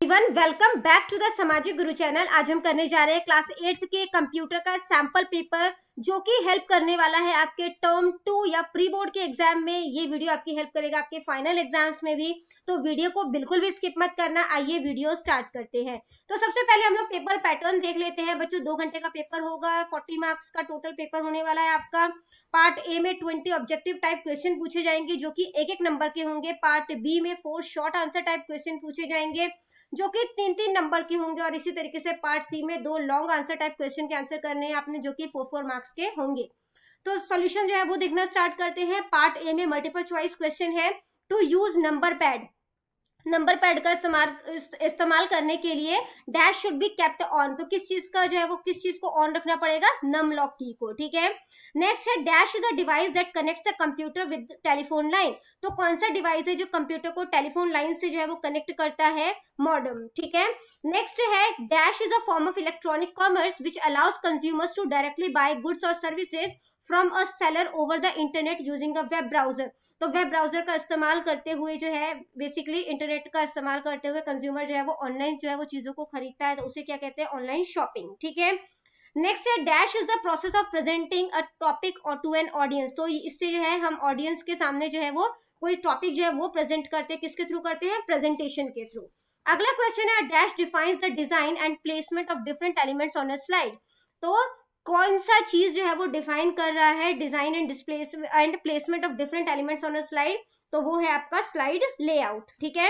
Everyone, welcome back to the Samajik Guru channel. आज हम करने जा रहे हैं क्लास 8th के कंप्यूटर का सैंपल पेपर, जो कि हेल्प करने वाला है आपके टर्म 2 या प्री बोर्ड के एग्जाम में। ये वीडियो आपकी हेल्प करेगा आपके फाइनल एग्जाम्स में भी, तो वीडियो को बिल्कुल भी स्किप मत करना। आइए वीडियो स्टार्ट करते हैं। तो सबसे पहले हम लोग पेपर पैटर्न देख लेते हैं। बच्चों 2 घंटे का पेपर होगा, 40 मार्क्स का टोटल पेपर होने वाला है आपका। पार्ट ए में 20 ऑब्जेक्टिव टाइप क्वेश्चन पूछे जाएंगे, जो कि एक एक नंबर के होंगे। पार्ट बी में 4 शॉर्ट आंसर टाइप क्वेश्चन पूछे जाएंगे, जो कि 3-3 नंबर के होंगे। और इसी तरीके से पार्ट सी में 2 लॉन्ग आंसर टाइप क्वेश्चन के आंसर करने हैं आपने, जो कि 4-4 मार्क्स के होंगे। तो सॉल्यूशन जो है वो देखना स्टार्ट करते हैं। पार्ट ए में मल्टीपल चॉइस क्वेश्चन है। To use number pad, number pad का इस्तेमाल करने के लिए dash should be kept on. तो किस चीज का जो है वो किस चीज को ऑन रखना पड़ेगा? नम लॉक की को। ठीक है। नेक्स्ट है dash is the device that connects a computer with telephone line. तो कौन सा डिवाइस है जो कंप्यूटर को टेलीफोन लाइन से जो है वो कनेक्ट करता है? मॉडेम। ठीक है। नेक्स्ट है dash is a form of electronic commerce which allows consumers to directly buy goods और services from a seller over the internet using a web browser. तो वेब ब्राउजर का इस्तेमाल करते हुए जो है, बेसिकली इंटरनेट का इस्तेमाल करते हुए कंज्यूमर जो है वो ऑनलाइन जो है वो चीजों को खरीदता है, तो उसे क्या कहते हैं? Online shopping. ठीक है। नेक्स्ट है dash is the process of presenting a topic और टू एन ऑडियंस। तो इससे जो है हम ऑडियंस के सामने जो है वो कोई टॉपिक जो है वो प्रेजेंट करते हैं। किसके थ्रू करते हैं? प्रेजेंटेशन के थ्रू। अगला क्वेश्चन है dash defines the design and placement of different elements on a slide. तो कौन सा चीज जो है वो डिफाइन कर रहा है design and placement of different elements on a slide? तो वो है आपका स्लाइड लेआउट। ठीक है।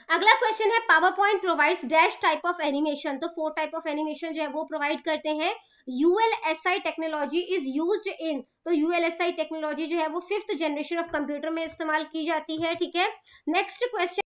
अगला क्वेश्चन है power point provides dash type of animation. तो 4 टाइप ऑफ एनिमेशन जो है वो प्रोवाइड करते हैं। ULSI technology is used in. तो यूएलएसआई टेक्नोलॉजी जो है वो 5th जनरेशन ऑफ कंप्यूटर में इस्तेमाल की जाती है। ठीक है। Next question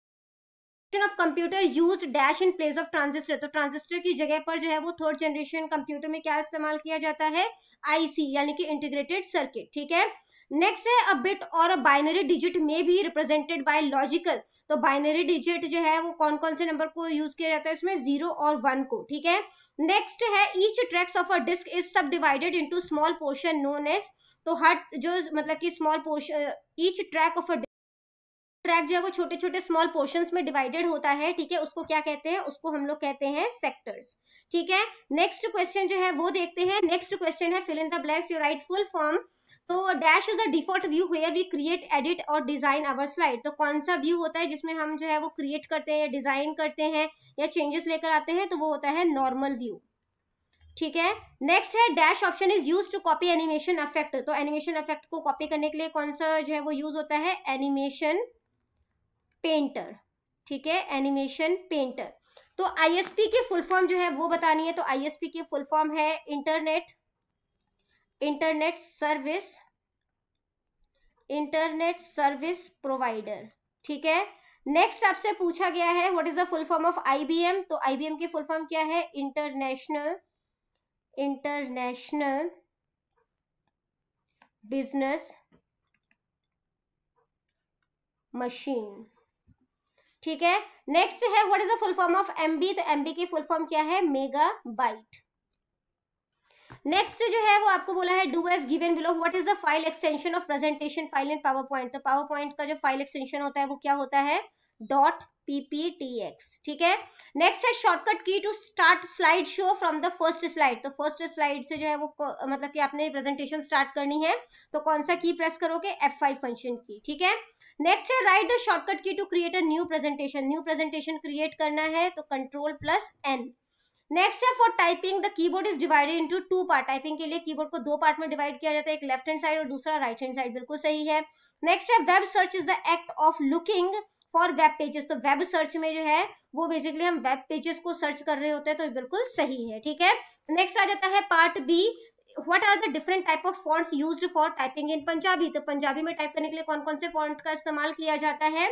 of computer used dash in place of transistor. तो ट्रांजिस्टर की जगह पर जो है वो 3rd जनरेशन कंप्यूटर में क्या इस्तेमाल किया जाता है? आईसी, यानी कि इंटीग्रेटेड सर्किट। ठीक है। नेक्स्ट है अ बिट और अ बाइनरी डिजिट में बी रिप्रेजेंटेड बाय लॉजिकल। तो बाइनरी डिजिट जो है वो कौन कौन से नंबर को यूज किया जाता है? इसमें 0 और 1 को। ठीक है। नेक्स्ट है each tracks of a disk is subdivided into small portion known as. तो हर जो मतलब कि small portion, each track of a track जो है वो छोटे छोटे स्मॉल पोर्शंस में डिवाइडेड होता है। ठीक है। उसको क्या कहते हैं? उसको हम लोग कहते हैं सेक्टर्स। ठीक है। नेक्स्ट क्वेश्चन जो है वो देखते हैं। नेक्स्ट क्वेश्चन है fill in the blanks, your write full form. तो dash is the default view where we create, edit और डिजाइन आवर स्लाइड। तो कौन सा व्यू होता है जिसमें हम जो है वो क्रिएट करते हैं या डिजाइन करते हैं या चेंजेस लेकर आते हैं? तो वो होता है नॉर्मल व्यू। ठीक है। नेक्स्ट है dash option is use to copy animation effect. तो एनिमेशन इफेक्ट को कॉपी करने के लिए कौन सा जो है वो यूज होता है? Animation painter. ठीक है। Animation painter. तो आईएसपी की फुल फॉर्म जो है वो बतानी है। तो आईएसपी की फुल फॉर्म है इंटरनेट सर्विस प्रोवाइडर। ठीक है। नेक्स्ट आपसे पूछा गया है what is the full form of IBM. तो आईबीएम की फुल फॉर्म क्या है? International business machine. ठीक है। नेक्स्ट है what is the full form of MB. तो एमबी की फुल फॉर्म क्या है? मेगाबाइट। नेक्स्ट जो है वो आपको बोला है do as given below, what is the file extension of presentation file in PowerPoint. तो पावर पॉइंट का जो फाइल एक्सटेंशन होता है वो क्या होता है? .pptx। ठीक है। नेक्स्ट है shortcut key to start slide show from the first slide. तो फर्स्ट स्लाइड से जो है वो मतलब कि आपने प्रेजेंटेशन स्टार्ट करनी है, तो कौन सा की प्रेस करोगे? F5 फंक्शन की। ठीक है। नेक्स्ट है write the shortcut key to create a new presentation. New presentation create करना है, तो Ctrl+N। नेक्स्ट है for typing the keyboard is divided into 2 part. Typing के लिए कीबोर्ड को 2 पार्ट में डिवाइड किया जाता है, एक लेफ्ट हैंड साइड और दूसरा राइट हैंड साइड। बिल्कुल सही है। नेक्स्ट है web search is the act of looking for web pages. तो वेब सर्च में जो है वो बेसिकली हम वेब पेजेस को सर्च कर रहे होते हैं, तो बिल्कुल सही है। ठीक है। नेक्स्ट आ जाता है part B, what are the different type of fonts used for typing in Punjabi. तो पंजाबी में टाइप करने के लिए कौन कौन से फॉन्ट का इस्तेमाल किया जाता है?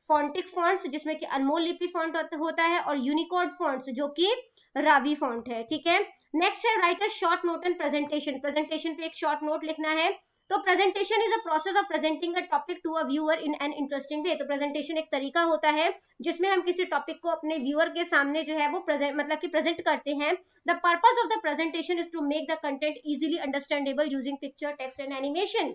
फॉन्टिक फॉन्ट्स, जिसमें कि अनमोल लिपि फॉन्ट होता है, और यूनिकोड फॉन्ट्स, जो कि रावी फॉन्ट है। ठीक है। नेक्स्ट है write a short note and presentation. Presentation पे एक शॉर्ट नोट लिखना है। तो presentation is a process of presenting a topic to a viewer in an interesting way. तो प्रेजेंटेशन एक तरीका होता है जिसमें हम किसी टॉपिक को अपने व्यूअर के सामने जो है वो प्रेजेंट करते हैं। The purpose of the presentation is to make the content easily understandable using picture, text and animation.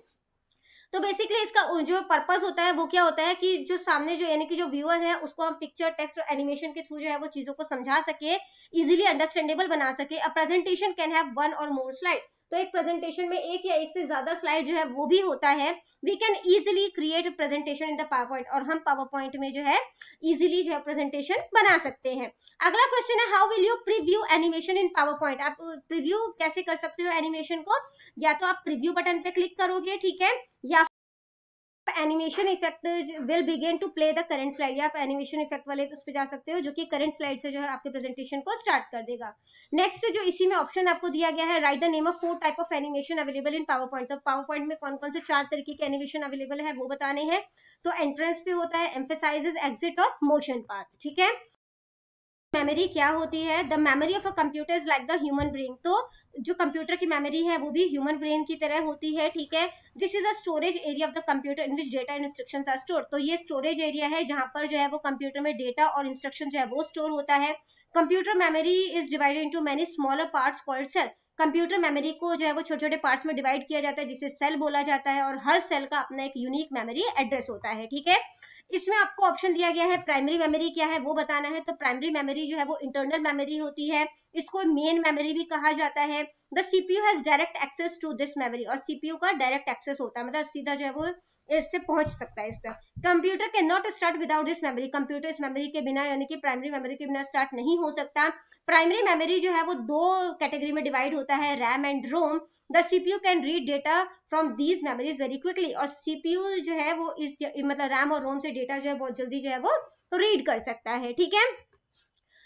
तो बेसिकली इसका जो पर्पस होता है वो क्या होता है कि जो सामने जो यानी कि जो व्यूअर है उसको हम पिक्चर, टेक्स्ट और एनिमेशन के थ्रू जो है वो चीजों को समझा सके, इजीली अंडरस्टैंडेबल बना सके। A presentation can have one और मोर स्लाइड, तो एक प्रेजेंटेशन में एक या एक से ज्यादा स्लाइड जो है वो भी होता है। We can easily create presentation in the PowerPoint, और हम पावर पॉइंट में जो है इजिली जो है प्रेजेंटेशन बना सकते हैं। अगला क्वेश्चन है, how will you preview animation in power point. आप प्रीव्यू कैसे कर सकते हो एनिमेशन को, या तो आप प्रीव्यू बटन पे क्लिक करोगे, ठीक है, या animation effect will begin to play the current slide, या आप एनिमेशन इफेक्ट वाले उस पे जा सकते हो जो कि करंट स्लाइड से जो है आपके प्रेजेंटेशन को स्टार्ट कर देगा। नेक्स्ट जो इसी में ऑप्शन आपको दिया गया है, write the name of 4 type of animation available in PowerPoint. तो पावर पॉइंट में कौन कौन से 4 तरीके के एनिमेशन अवेलेबल है वो बताने हैं। तो एंट्रेंस पे होता है, एम्फेसाइजेस, एग्जिट और मोशन पाथ, ठीक है। मेमोरी क्या होती है, the memory of a computer is like the human brain, तो जो कंप्यूटर की मेमोरी है वो भी ह्यूमन ब्रेन की तरह होती है, ठीक है। This is a storage area of the computer in which data and instructions are stored, तो ये स्टोरेज एरिया है जहां पर जो है वो कंप्यूटर में डेटा और इंस्ट्रक्शन जो है वो स्टोर होता है। Computer memory is divided into many smaller parts called cell, computer memory को जो है वो छोटे छोटे पार्ट्स में डिवाइड किया जाता है जिसे सेल बोला जाता है, और हर सेल का अपना एक यूनिक मेमोरी एड्रेस होता है, ठीक है। इसमें आपको ऑप्शन दिया गया है प्राइमरी मेमोरी क्या है वो बताना है। तो प्राइमरी मेमोरी जो है वो इंटरनल मेमोरी होती है, इसको मेन मेमोरी भी कहा जाता है। The CPU has direct access to this memory, और सीपीयू का डायरेक्ट एक्सेस होता है, मतलब सीधा जो है वो इससे पहुंच सकता है इस तक। Computer can not start without this memory, computer इस मेमोरी के बिना यानी कि प्राइमरी मेमोरी के बिना स्टार्ट नहीं हो सकता। प्राइमरी मेमोरी जो है वो 2 कैटेगरी में डिवाइड होता है, RAM and ROM. The CPU can read data from these memories very quickly, और सीपीयू जो है वो इस मतलब रैम और रोम से डेटा जो है बहुत जल्दी जो है वो रीड कर सकता है, ठीक है।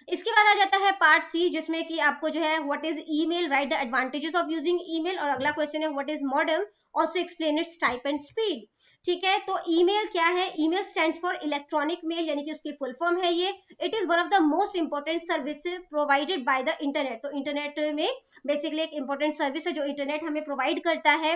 इसके बाद आ जाता है पार्ट सी, जिसमें कि आपको जो है what is email, write the advantages of using email, और अगला क्वेश्चन है what is modem, also explain its type and speed, ठीक है। तो ईमेल क्या है, email stands for electronic mail, यानी कि उसकी फुल फॉर्म है ये। It is one of the most important service provided by the internet, तो इंटरनेट में बेसिकली एक इंपॉर्टेंट सर्विस है जो इंटरनेट हमें प्रोवाइड करता है।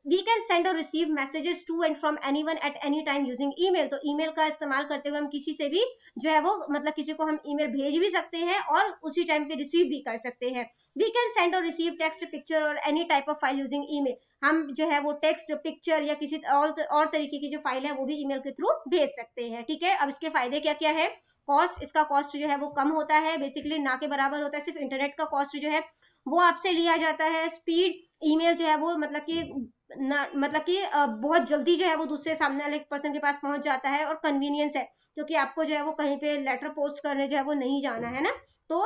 वी कैन सेंड और receive messages to and from anyone at any time using email, तो ईमेल का इस्तेमाल करते हुए हम किसी से भी जो है वो मतलब किसी को हम ईमेल भेज भी सकते हैं और उसी टाइम पे रिसीव भी कर सकते हैं। वी कैन सेंड और रिसीव टेक्स्ट, पिक्चर और any type of file using email, हम जो है वो टेक्स्ट, पिक्चर या किसी और तरीके की जो फाइल है वो भी ईमेल के थ्रू भेज सकते हैं, ठीक है। अब इसके फायदे क्या क्या है, कॉस्ट, इसका कॉस्ट जो है वो कम होता है, बेसिकली ना के बराबर होता है, सिर्फ इंटरनेट का कॉस्ट जो है वो आपसे लिया जाता है। स्पीड, ईमेल जो है वो मतलब कि बहुत जल्दी जो है वो दूसरे सामने वाले पर्सन के पास पहुंच जाता है, और कन्वीनियंस है क्योंकि आपको जो है वो कहीं पे लेटर पोस्ट करने जो है वो नहीं जाना है ना, तो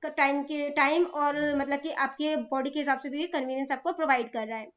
टाइम और मतलब कि आपके बॉडी के हिसाब से भी कन्वीनियंस आपको प्रोवाइड कर रहा है।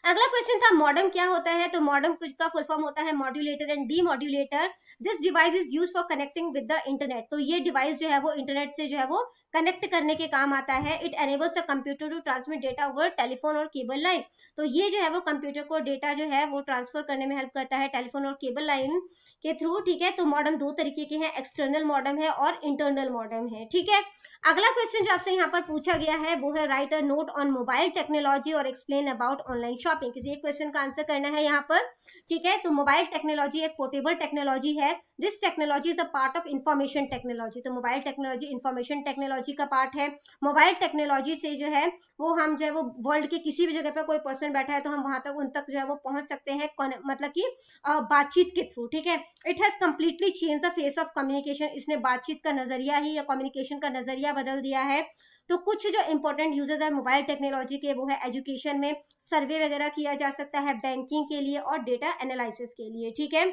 अगला क्वेश्चन था मॉडेम क्या होता है, तो मॉडेम कुछ का फुल फॉर्म होता है modulator and demodulator. This device is used for connecting with the internet, तो ये डिवाइस जो है वो इंटरनेट से जो है वो कनेक्ट करने के काम आता है। It enables a computer to transmit data over telephone or cable line, तो ये जो है वो कंप्यूटर को डेटा जो है वो ट्रांसफर करने में हेल्प करता है टेलीफोन और केबल लाइन के थ्रू, ठीक है। तो मॉडेम 2 तरीके के हैं, एक्सटर्नल मॉडेम है और इंटरनल मॉडेम है, ठीक है। अगला क्वेश्चन जो आपसे यहाँ पर पूछा गया है वो है write a note on mobile technology और एक्सप्लेन अबाउट ऑनलाइन शॉपिंग, किसी एक क्वेश्चन का आंसर करना है यहाँ पर, ठीक है। तो मोबाइल टेक्नोलॉजी एक पोर्टेबल टेक्नोलॉजी है, this technology is a part of information technology, तो मोबाइल टेक्नोलॉजी इंफॉर्मेशन टेक्नोलॉजी का पार्ट है। मोबाइल टेक्नोलॉजी से जो है वो हम जो है वो वर्ल्ड के किसी भी जगह पर कोई पर्सन बैठा है तो हम वहां तक उन तक जो है वो पहुंच सकते हैं, मतलब कि बातचीत के थ्रू, ठीक है। It has completely change the face of communication, इसने बातचीत का नजरिया ही या कम्युनिकेशन का नजरिया बदल दिया है। तो कुछ जो इंपॉर्टेंट यूजेस है मोबाइल टेक्नोलॉजी के वो है एजुकेशन में सर्वे वगैरह किया जा सकता है, बैंकिंग के लिए और डेटा एनालिसिस के लिए, ठीक है।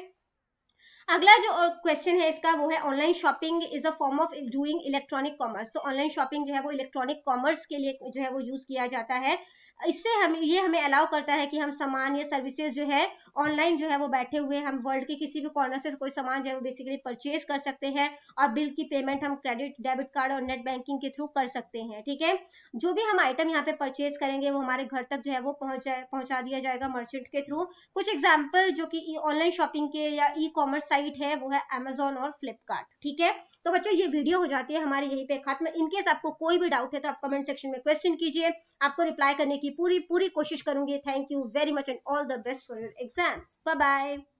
अगला जो क्वेश्चन है इसका वो है online shopping is a form of doing electronic commerce, तो ऑनलाइन शॉपिंग जो है वो इलेक्ट्रॉनिक कॉमर्स के लिए जो है वो यूज किया जाता है। इससे हमें अलाउ करता है कि हम सामान या सर्विसेज जो है ऑनलाइन जो है वो बैठे हुए हम वर्ल्ड के किसी भी कॉर्नर से कोई सामान जो है वो बेसिकली परचेज कर सकते हैं, और बिल की पेमेंट हम क्रेडिट, डेबिट कार्ड और नेट बैंकिंग के थ्रू कर सकते हैं, ठीक है। जो भी हम आइटम यहाँ पे परचेज करेंगे वो हमारे घर तक जो है वो पहुंचा दिया जाएगा मर्चेंट के थ्रू। कुछ एग्जाम्पल जो कि ऑनलाइन शॉपिंग के या ई कॉमर्स साइट है वो है अमेजोन और फ्लिपकार्ट, ठीक है। तो बच्चों ये वीडियो हो जाती है हमारी यहीं पे खत्म। इनकेस आपको कोई भी डाउट है तो आप कमेंट सेक्शन में क्वेश्चन कीजिए, आपको रिप्लाई करने की पूरी कोशिश करूंगी। Thank you very much and all the best for your exams. Bye bye.